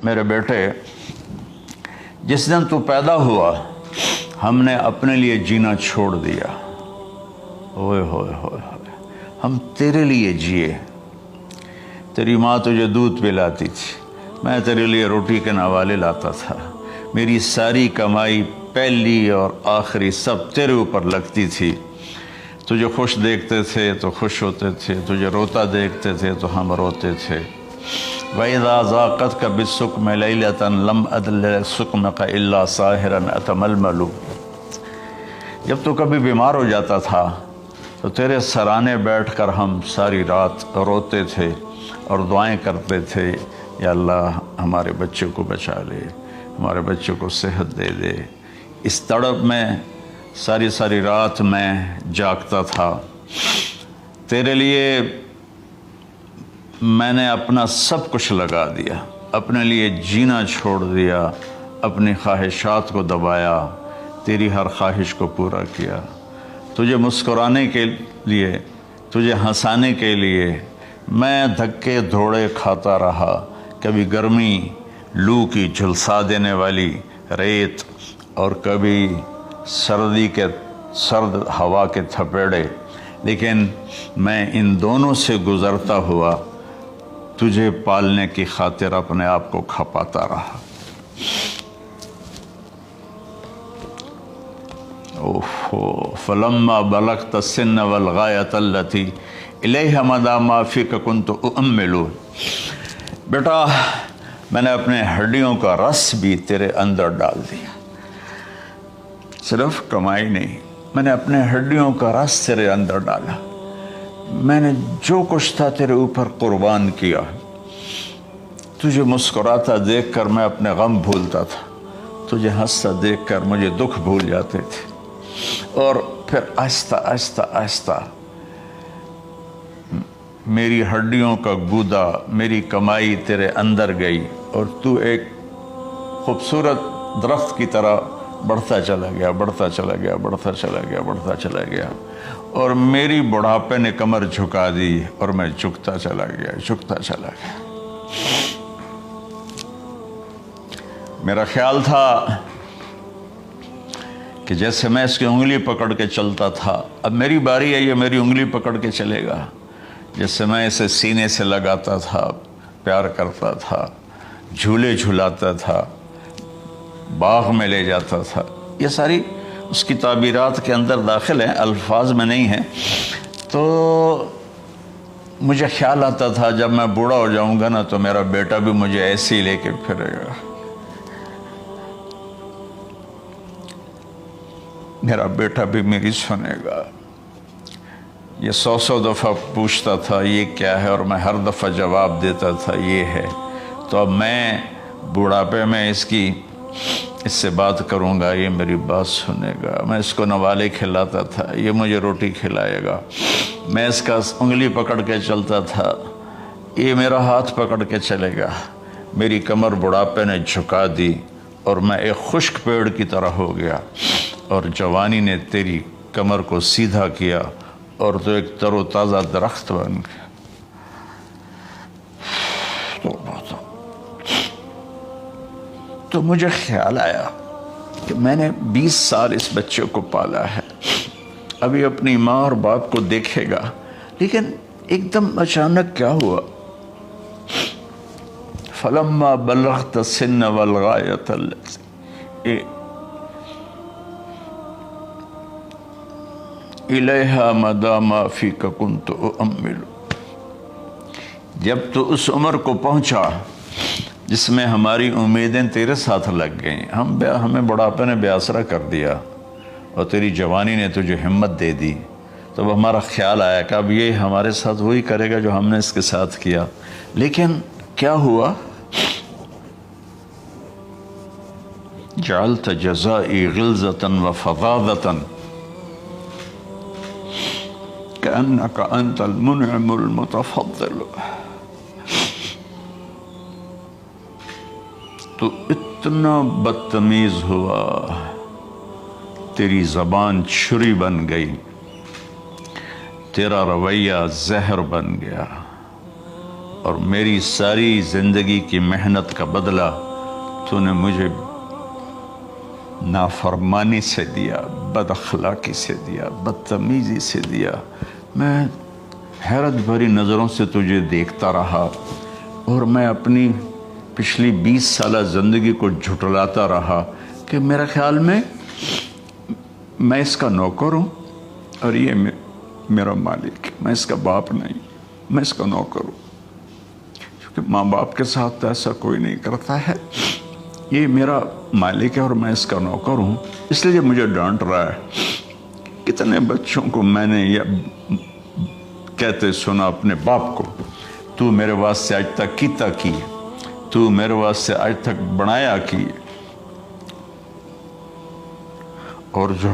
میرے بیٹے، جس دن تو پیدا ہوا ہم نے اپنے لیے جینا چھوڑ دیا۔ ہوئے ہوئے ہوئے ہوئے، ہم تیرے لیے جیے۔ تیری ماں تجھے دودھ پلاتی تھی، میں تیرے لیے روٹی کے نوالے لاتا تھا۔ میری ساری کمائی پہلی اور آخری سب تیرے اوپر لگتی تھی۔ تجھے خوش دیکھتے تھے تو خوش ہوتے تھے، تجھے روتا دیکھتے تھے تو ہم روتے تھے۔ وَإِذَا ذَاقَتْكَ بِالسُّقْمِ لَيْلَةً لَمْ أَدْلِ سُقْمَكَ إِلَّا سَاهِرًا أَتَمَلْمَلُ۔ جب تو کبھی بیمار ہو جاتا تھا تو تیرے سرانے بیٹھ کر ہم ساری رات روتے تھے اور دعائیں کرتے تھے، یا اللہ ہمارے بچے کو بچا لے، ہمارے بچے کو صحت دے دے۔ اس تڑپ میں ساری رات میں جاگتا تھا۔ تیرے لیے میں نے اپنا سب کچھ لگا دیا، اپنے لیے جینا چھوڑ دیا، اپنی خواہشات کو دبایا، تیری ہر خواہش کو پورا کیا۔ تجھے مسکرانے کے لیے، تجھے ہنسانے کے لیے میں دھکے دھوڑے کھاتا رہا۔ کبھی گرمی لو کی جھلسا دینے والی ریت اور کبھی سردی کے سرد ہوا کے تھپیڑے، لیکن میں ان دونوں سے گزرتا ہوا تجھے پالنے کی خاطر اپنے آپ کو کھپاتا رہا۔ فلما بلغت السن والغایۃ التی الیہ مدی ما فیک کنت اؤمل۔ بیٹا، میں نے اپنے ہڈیوں کا رس بھی تیرے اندر ڈال دیا۔ صرف کمائی نہیں، میں نے اپنے ہڈیوں کا رس تیرے اندر ڈالا۔ میں نے جو کچھ تھا تیرے اوپر قربان کیا۔ تجھے مسکراتا دیکھ کر میں اپنے غم بھولتا تھا، تجھے ہنستا دیکھ کر مجھے دکھ بھول جاتے تھے، اور پھر آہستہ آہستہ آہستہ میری ہڈیوں کا گودا، میری کمائی تیرے اندر گئی، اور تو ایک خوبصورت درخت کی طرح بڑھتا چلا گیا، بڑھتا چلا گیا، بڑھتا چلا گیا، بڑھتا چلا گیا، اور میری بڑھاپے نے کمر جھکا دی اور میں جھکتا چلا گیا، جھکتا چلا گیا۔ میرا خیال تھا کہ جیسے میں اس کی انگلی پکڑ کے چلتا تھا، اب میری باری ہے، یہ میری انگلی پکڑ کے چلے گا۔ جیسے میں اسے سینے سے لگاتا تھا، پیار کرتا تھا، جھولے جھلاتا تھا، باغ میں لے جاتا تھا، یہ ساری اس کی تعبیرات کے اندر داخل ہیں، الفاظ میں نہیں ہیں۔ تو مجھے خیال آتا تھا جب میں بوڑھا ہو جاؤں گا نا تو میرا بیٹا بھی مجھے ایسے ہی لے کے پھرے گا، میرا بیٹا بھی میری سنے گا۔ یہ 100 دفعہ پوچھتا تھا یہ کیا ہے، اور میں ہر دفعہ جواب دیتا تھا یہ ہے۔ تو اب میں بوڑھاپے میں اس سے بات کروں گا، یہ میری بات سنے گا۔ میں اس کو نوالے کھلاتا تھا، یہ مجھے روٹی کھلائے گا۔ میں اس کا انگلی پکڑ کے چلتا تھا، یہ میرا ہاتھ پکڑ کے چلے گا۔ میری کمر بڑھاپے نے جھکا دی اور میں ایک خشک پیڑ کی طرح ہو گیا، اور جوانی نے تیری کمر کو سیدھا کیا اور تو ایک تر و تازہ درخت بن گیا۔ تو مجھے خیال آیا کہ میں نے 20 سال اس بچے کو پالا ہے، ابھی اپنی ماں اور باپ کو دیکھے گا، لیکن ایک دم اچانک کیا ہوا؟ فلما بلغت السن والغایۃ التی الیہا مدی ما فیک کنت اؤمل۔ جب تو اس عمر کو پہنچا جس میں ہماری امیدیں تیرے ساتھ لگ گئیں، ہمیں بڑھاپے نے بے آسرا کر دیا، اور تیری جوانی نے تجھے ہمت دے دی، تب ہمارا خیال آیا کہ اب یہ ہمارے ساتھ وہی کرے گا جو ہم نے اس کے ساتھ کیا۔ لیکن کیا ہوا؟ جعلت جزائی غلظۃ وفظاظۃ کأنک انت المنعم المتفضل۔ تو اتنا بدتمیز ہوا، تیری زبان چھری بن گئی، تیرا رویہ زہر بن گیا، اور میری ساری زندگی کی محنت کا بدلہ تو نے مجھے نافرمانی سے دیا، بد اخلاقی سے دیا، بدتمیزی سے دیا۔ میں حیرت بھری نظروں سے تجھے دیکھتا رہا اور میں اپنی پچھلی 20 سالہ زندگی کو جھٹلاتا رہا کہ میرا خیال میں اس کا نوکر ہوں اور یہ میرا مالک، میں اس کا باپ نہیں، میں اس کا نوکر ہوں۔ کیونکہ ماں باپ کے ساتھ ایسا کوئی نہیں کرتا ہے، یہ میرا مالک ہے اور میں اس کا نوکر ہوں، اس لیے مجھے ڈانٹ رہا ہے۔ کتنے بچوں کو میں نے یہ کہتے سنا اپنے باپ کو، تو میرے واسطے آج تک کیتا کی، تو میرے واسطے آج تک بنایا کی۔ اور جو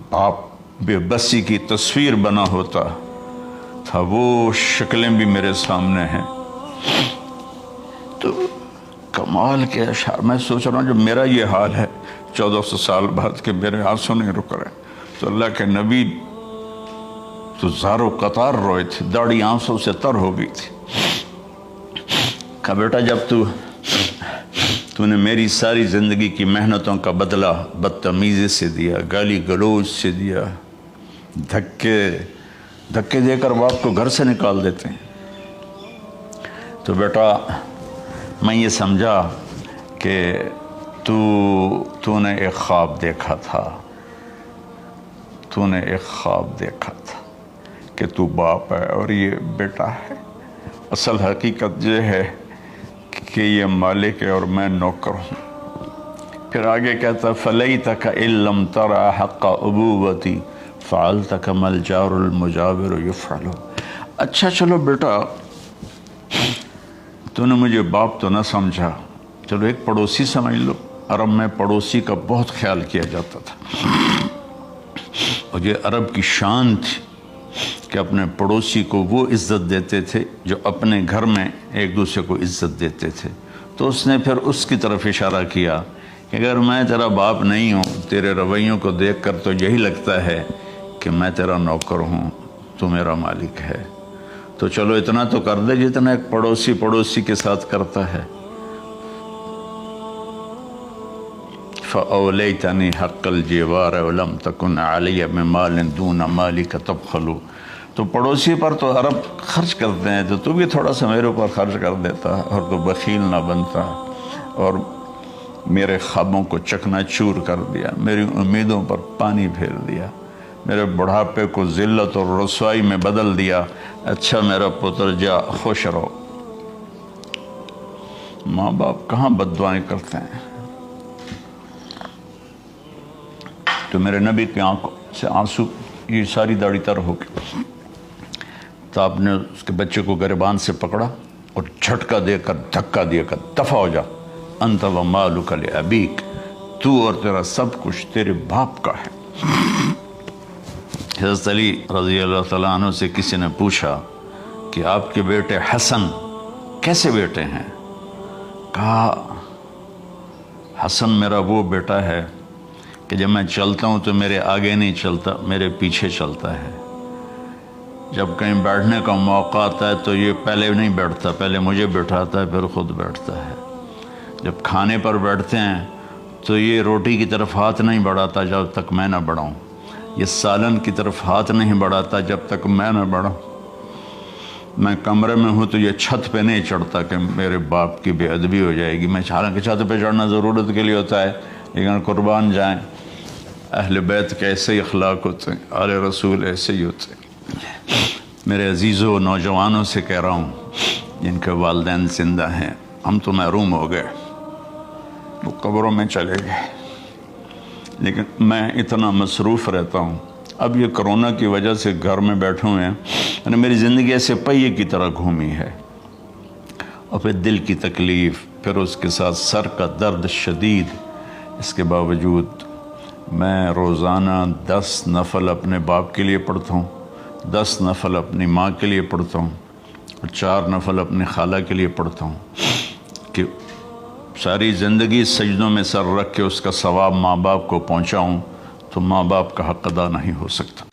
باپ بے بسی کی تصویر بنا ہوتا تھا وہ شکلیں بھی میرے سامنے ہیں۔ تو کمال کے اشعار، میں سوچ رہا ہوں جو میرا یہ حال ہے 1400 سال بعد کہ میرے آنسو نہیں رک رہے، تو اللہ کے نبی تو زارو قطار روئے تھے، داڑھی آنسوں سے تر ہو گئی تھی۔ کہا بیٹا جب تو نے میری ساری زندگی کی محنتوں کا بدلہ بدتمیزی سے دیا، گالی گلوچ سے دیا، دھکے دے کر باپ کو گھر سے نکال دیتے ہیں، تو بیٹا میں یہ سمجھا کہ تو نے ایک خواب دیکھا تھا، تو نے ایک خواب دیکھا تھا کہ تو باپ ہے اور یہ بیٹا ہے۔ اصل حقیقت یہ ہے کہ یہ مالک ہے اور میں نوکر ہوں۔ پھر آگے کہتا فَلَيْتَكَ إِن لَمْ تَرَ حَقَّ أُبُوَّتِي فَعَلْتَ كَمَا الْجَارُ الْمُجَاوِرُ يَفْعَلُ۔ اچھا چلو بیٹا، تو نے مجھے باپ تو نہ سمجھا، چلو ایک پڑوسی سمجھ لو۔ عرب میں پڑوسی کا بہت خیال کیا جاتا تھا، اور یہ عرب کی شان تھی کہ اپنے پڑوسی کو وہ عزت دیتے تھے جو اپنے گھر میں ایک دوسرے کو عزت دیتے تھے۔ تو اس نے پھر اس کی طرف اشارہ کیا کہ اگر میں تیرا باپ نہیں ہوں، تیرے رویوں کو دیکھ کر تو یہی لگتا ہے کہ میں تیرا نوکر ہوں، تو میرا مالک ہے، تو چلو اتنا تو کر دے جتنا ایک پڑوسی کے ساتھ کرتا ہے۔ فَأَوْلَيْتَنِي حَقَّ الْجِوَارِ وَلَمْ تَكُنْ عَلَيَّ بِمَالٍ دُونَ مَالِكَ تَبْخَلُ۔ تو پڑوسی پر تو عرب خرچ کرتے ہیں، تو بھی تھوڑا سا میرے اوپر خرچ کر دیتا اور تو بخیل نہ بنتا، اور میرے خوابوں کو چکنا چور کر دیا، میری امیدوں پر پانی پھیر دیا، میرے بڑھاپے کو ذلت اور رسوائی میں بدل دیا۔ اچھا میرا پتر جا خوش رہو۔ ماں باپ کہاں بد دعائیں کرتے ہیں؟ تو میرے نبی کی آنکھوں سے آنسو، یہ ساری داڑھی تر ہو گئی، تو آپ نے اس کے بچے کو گریبان سے پکڑا اور جھٹکا دے کر دھکا دے کر دفع ہو جا، انت و مالک لابیک، تو اور تیرا سب کچھ تیرے باپ کا ہے۔ حضرت علی رضی اللہ تعالیٰ عنہ سے کسی نے پوچھا کہ آپ کے بیٹے حسن کیسے بیٹے ہیں؟ کہا حسن میرا وہ بیٹا ہے کہ جب میں چلتا ہوں تو میرے آگے نہیں چلتا، میرے پیچھے چلتا ہے۔ جب کہیں بیٹھنے کا موقع آتا ہے تو یہ پہلے نہیں بیٹھتا، پہلے مجھے بٹھاتا ہے پھر خود بیٹھتا ہے۔ جب کھانے پر بیٹھتے ہیں تو یہ روٹی کی طرف ہاتھ نہیں بڑھاتا جب تک میں نہ بڑھاؤں، یہ سالن کی طرف ہاتھ نہیں بڑھاتا جب تک میں نہ بڑھاؤں۔ میں کمرے میں ہوں تو یہ چھت پہ نہیں چڑھتا کہ میرے باپ کی بے ادبی ہو جائے گی۔ میں حالانکہ چھت پہ چڑھنا ضرورت کے لیے ہوتا ہے، لیکن قربان جائیں اہل بیت کے ایسے ہی اخلاق ہوتے ہیں، آل رسول ایسے ہی ہوتے ہیں۔ میرے عزیزوں نوجوانوں سے کہہ رہا ہوں جن کے والدین زندہ ہیں، ہم تو محروم ہو گئے، وہ قبروں میں چلے گئے، لیکن میں اتنا مصروف رہتا ہوں۔ اب یہ کرونا کی وجہ سے گھر میں بیٹھے ہوئے ہیں، یعنی میری زندگی ایسے پہیے کی طرح گھومی ہے، اور پھر دل کی تکلیف، پھر اس کے ساتھ سر کا درد شدید۔ اس کے باوجود میں روزانہ 10 نفل اپنے باپ کے لیے پڑھتا ہوں، 10 نفل اپنی ماں کے لیے پڑھتا ہوں، اور 4 نفل اپنی خالہ کے لیے پڑھتا ہوں، کہ ساری زندگی سجدوں میں سر رکھ کے اس کا ثواب ماں باپ کو پہنچاؤں، تو ماں باپ کا حق ادا نہیں ہو سکتا۔